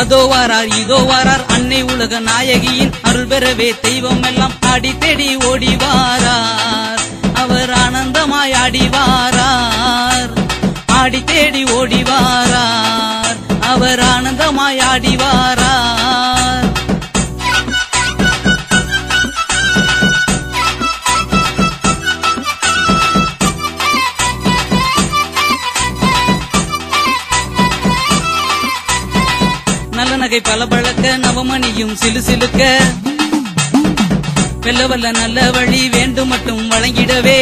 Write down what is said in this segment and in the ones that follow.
அதோ வாரார் இதோ வாரார் அன்னை உலக நாயகியின் அருள் பெறவே தெய்வம் எல்லாம் ஆடி தேடி ஓடி வாரார். அவர் ஆனந்தமாய் ஆடி வாரார், ஆடி தேடி ஓடி வாரார். அவர் ஆனந்தமாய் ஆடி வாரார். நல்ல நகை பளபளக்க நவமணியும் சிலுசிலுக்க வெல்ல வல்ல நல்ல வழி வேண்டும் மட்டும் வழங்கிடவே.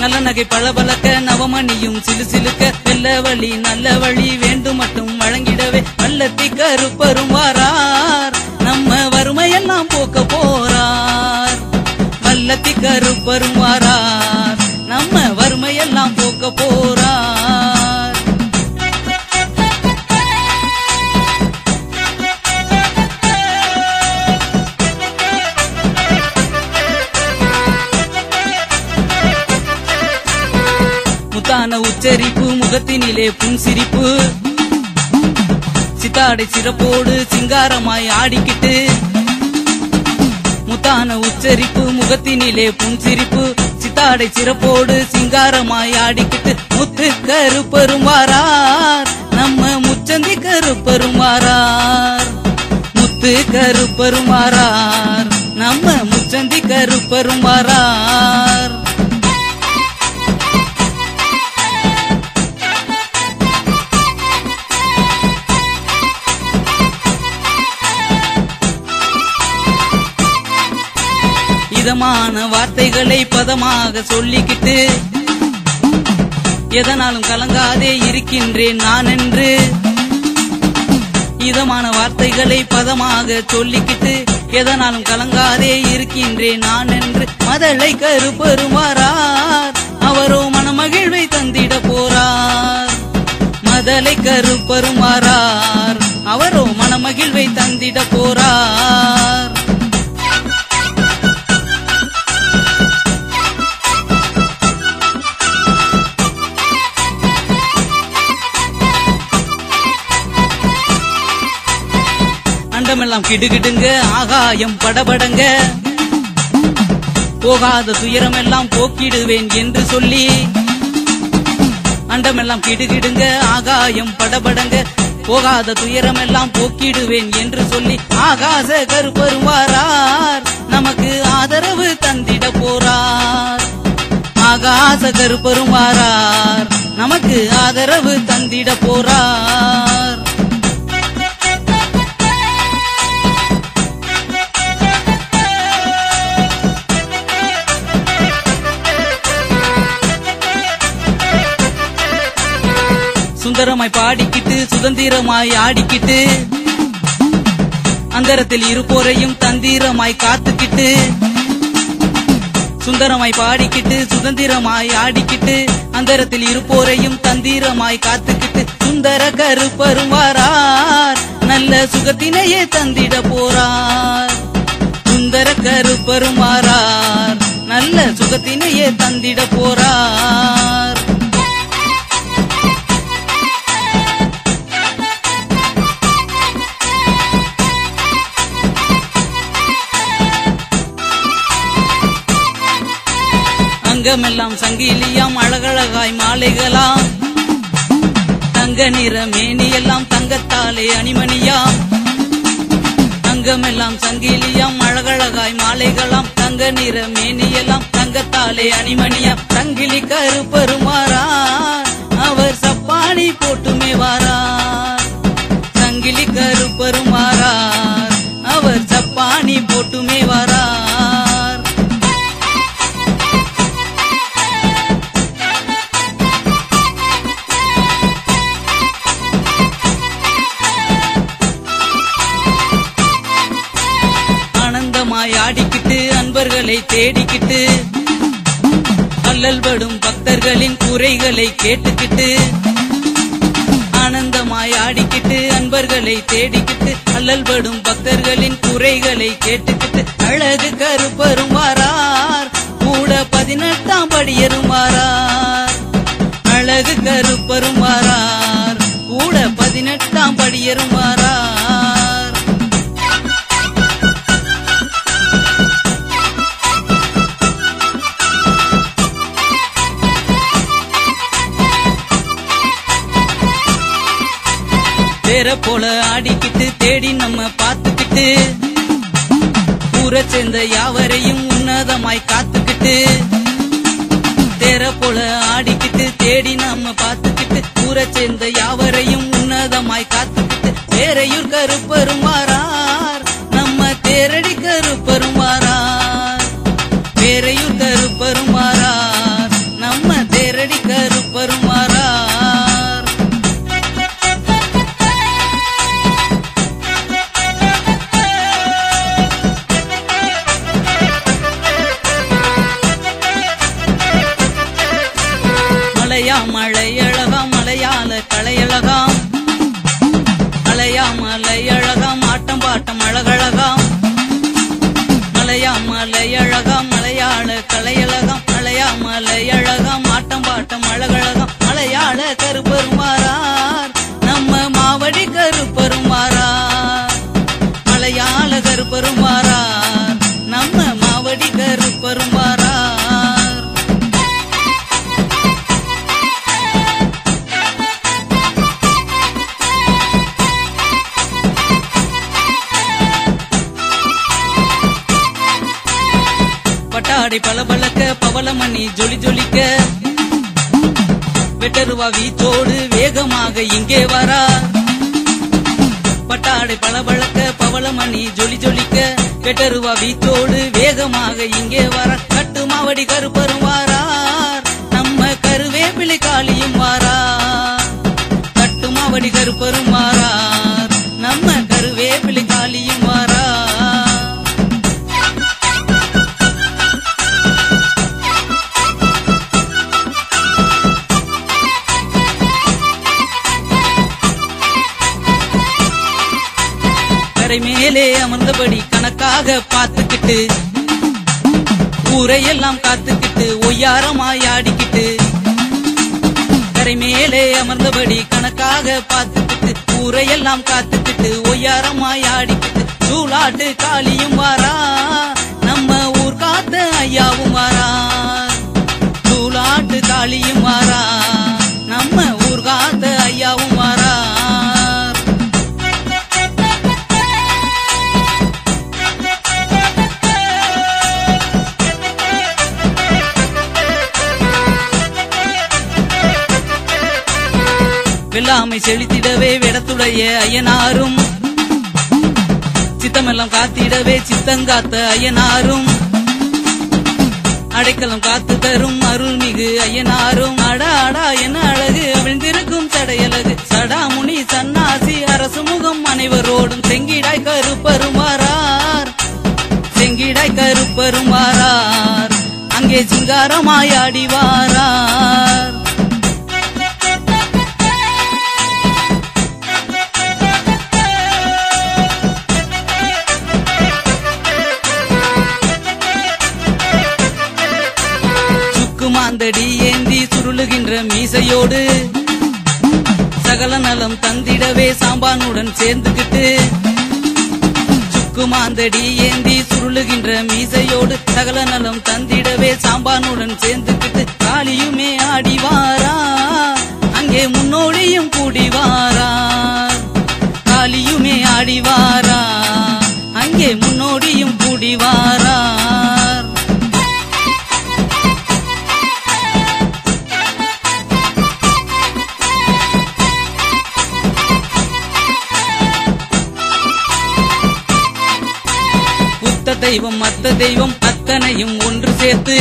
நல்ல நகை பளபளக்க நவமணியும் சிலுசிலுக்க வெல்ல வழி நல்ல வழி வேண்டும் மட்டும் வழங்கிடவே. வல்லத்தி கருப்பரும் வாரார், நம்ம வறுமையெல்லாம் போக்க போறார். வல்லத்தி கருப்பரும் வாரார், நம்ம வறுமையெல்லாம் போக்க போறார். முத்தான உச்சரிப்பு முகத்தினிலே புன்சிரிப்பு, சித்தாடை சிறப்போடு சிங்காரமாய் ஆடிக்கிட்டு. முத்தான உச்சரிப்பு முகத்தினிலே புன்சிரிப்பு, சித்தாடை சிறப்போடு சிங்காரமாய் ஆடிக்கிட்டு. முத்து கருப்பரும் வாரார், நம்ம முச்சந்தி கருப்பரும் வாரார். முத்து கருப்பரும் வாரார், நம்ம முச்சந்தி கருப்பரும் வாரார். இதமான வார்த்தைகளை பதமாக சொல்லிக்கிட்டு எதனாலும் கலங்காதே இருக்கின்றேன் நான் என்று. இதமான வார்த்தைகளை பதமாக சொல்லிக்கிட்டு எதனாலும் கலங்காதே இருக்கின்றேன் நான் என்று. மதலை கருப்பரும் வாரார், அவரோ மனமகிழ்வை தந்திட போறார். மதலை கருப்பரும் வாரார், அவரோ மனமகிழ்வை தந்திட போறார். அண்டமெல்லாம் கிடுகிடுங்க ஆகாயம் படபடங்க, போகாத துயரமெல்லாம் போக்கிடுவேன் என்று சொல்லி. அண்டமெல்லாம் கிடுகிடுங்க ஆகாயம் படபடங்க, போகாத துயரமெல்லாம் போக்கிடுவேன் என்று சொல்லி. ஆகாச கருப்பரும் வாரார், நமக்கு ஆதரவு தந்திட போறார். ஆகாச கருப்பரும் வாரார், நமக்கு ஆதரவு தந்திட போறார். சுந்தரமாய் பாடிக்கிட்டு சுதந்திரமாய் ஆடிக்கிட்டு, அந்தரத்தில் இருப்போரையும் தந்திரமாய் காத்துக்கிட்டு. சுந்தரமாய் பாடிக்கிட்டு சுதந்திரமாய் ஆடிக்கிட்டு, அந்தரத்தில் இருப்போரையும் தந்திரமாய் காத்துக்கிட்டு. சுந்தர கருப்பரும் வாரார், நல்ல சுகத்தினையே தந்திட போறார். சுந்தர கருப்பரும் வாரார், நல்ல சுகத்தினையே தந்திட போறார். அங்கமெல்லாம் சங்கிலியாம் அழகழகாய் மாலைகளாம், தங்க நிற மேனியெல்லாம் தங்கத்தாலே அணிமணியாம். அங்கமெல்லாம் சங்கிலியாம் அழகழகாய் மாலைகளாம், தங்க நிற மேனியெல்லாம் தங்கத்தாலே அணிமணியாம். சங்கிலி கருப்பரும் வாரார், அவர் சப்பாணி போட்டுமே வாரார். சங்கிலி கருப்பரும் வாரார், அவர் சப்பாணி போட்டுமே வாரார். ஆடிக்கிட்டு அன்பர்களை தேடிக்கிட்டு, அல்லல்படும் பக்தர்களின் குறைகளை கேட்டுக்கிட்டு. ஆனந்தமாய் ஆடிக்கிட்டு அன்பர்களை தேடிக்கிட்டு, அல்லல்படும் பக்தர்களின் குறைகளை கேட்டுக்கிட்டு. அழகு கருப்பரும் வாரார், கூட 18ஆம் படியரும் வாரார். அழகு கருப்பரும் வாரார், கூட 18ஆம் படி ஐயரும் வாரார். தேர போல ஆடிக்கிட்டு தேடி நம்ம பார்த்துக்கிட்டு ஊரை சேர்ந்த யாவரையும் உன்னதமாய் காத்துக்கிட்டு தேர போல ஆடிக்கிட்டு தேடி நம்ம பார்த்துக்கிட்டு ஊரை சேர்ந்த யாவரையும் உன்னதமாய் காத்துக்கிட்டு தேரையூர் கருப்பரும் வாரார். நம்ம தேரடி கருப்பரும் வாரார். தேரையூர் கருப்பரும் வாரார். நம்ம தேரடி கருப்பரும் வாரார். மலையழகா மலையாள கலையழகாம் மலையா மலையழகாம் ஆட்டம் பாட்டம் அழகழகாம் மலையா மலையழகா மலையாள கலையழகாம் மலையா மலையழகாம் ஆட்டம் பாட்டம் அழகழகாம் மலையாள கருப்பரும் வாரார். நம்ம மாவடி கருப்பரும் வாரார். மலையாள கருப்பரும் வாரார். நம்ம மாவடி கருப்பரும் வாரார். பட்டாடை பளபளக்க பவளமணி ஜொலி ஜொலிக்க வெட்டருவா வீச்சோடு வேகமாக இங்கே வரா. பட்டாடை பளபளக்க பவளமணி ஜொலி ஜொலிக்க வெட்டருவா வீச்சோடு வேகமாக இங்கே வர. கட்டு மாவடி கருப்பரும் வாரார். நம்ம கருவேப்பிலை காளியும் வாரார். கட்டு மாவடி கருப்பரும் வாரார். நம்ம கருவேப்பிலை காளியும் வாரார். மேலே அமர்ந்தபடி கணக்காக பார்த்துக்கிட்டு ஊரையெல்லாம் காத்துக்கிட்டு ஒய்யாரமாய் ஆடிக்கிட்டு கரை மேலே அமர்ந்தபடி கணக்காக பார்த்துக்கிட்டு ஊரையெல்லாம் காத்துக்கிட்டு ஒய்யாரமாய் ஆடிக்கிட்டு சூளாட்டு காளியும் வாரா. நம்ம ஊர் காத்த ஐயாவும் வாரா. சூளாட்டு காளியும் வாரா. நம்ம ஊர் காத்த ஐயாவும் வாரா. வெள்ளாமை செழித்திடவே வெடத்துடைய ஐயனாரும் சித்தமெல்லாம் காத்திடவே சித்தங்காத்த ஐயனாரும் அடைக்கலம் காத்து தரும் அருள்மிகு ஐயனாரும் அடா அடா என்ன அழகு அவிழ்ந்திருக்கும் சடையழகு சடாமுனி சன்னாசி அரசு முகம் அனைவரோடும் செங்கிடாய் கருப்பரும் வாரார். செங்கிடாய் கருப்பரும் வாரார். அங்கே சிங்காரமாயாடி வாரார். மாந்தடி ஏந்தி சுருளுகின்ற மீசையோடு சகல நலம் தந்திடவே சாம்பானுடன் சேர்ந்துகிட்டு சுக்கு மாந்தடி ஏந்தி சுருளுகின்ற மீசையோடு சகல நலம் தந்திடவே சாம்பானுடன் சேர்ந்துகிட்டு காளியுமே ஆடி வாரா. அங்கே முன்னோடியும் கூடி வாரார். காளியுமே ஆடி வாரா. அங்கே முன்னோடியும் கூடி வாரார். தெய்வம் மத்த தெய்வம் அத்தனையும் ஒன்று சேர்த்து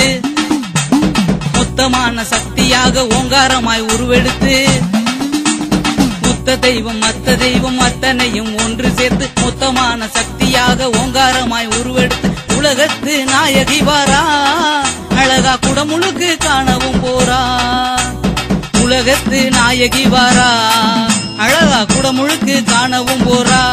மொத்தமான சக்தியாக ஓங்காரமாய் உருவெடுத்து முத்த தெய்வம் மத்த தெய்வம் அத்தனையும் ஒன்று சேர்த்து மொத்தமான சக்தியாக ஓங்காரமாய் உருவெடுத்து உலகத்து நாயகி வாரா. அழகா குடமுழுக்கு காணவும் போறா. உலகத்து நாயகி வாரா. அழகா குடமுழுக்கு காணவும் போறா.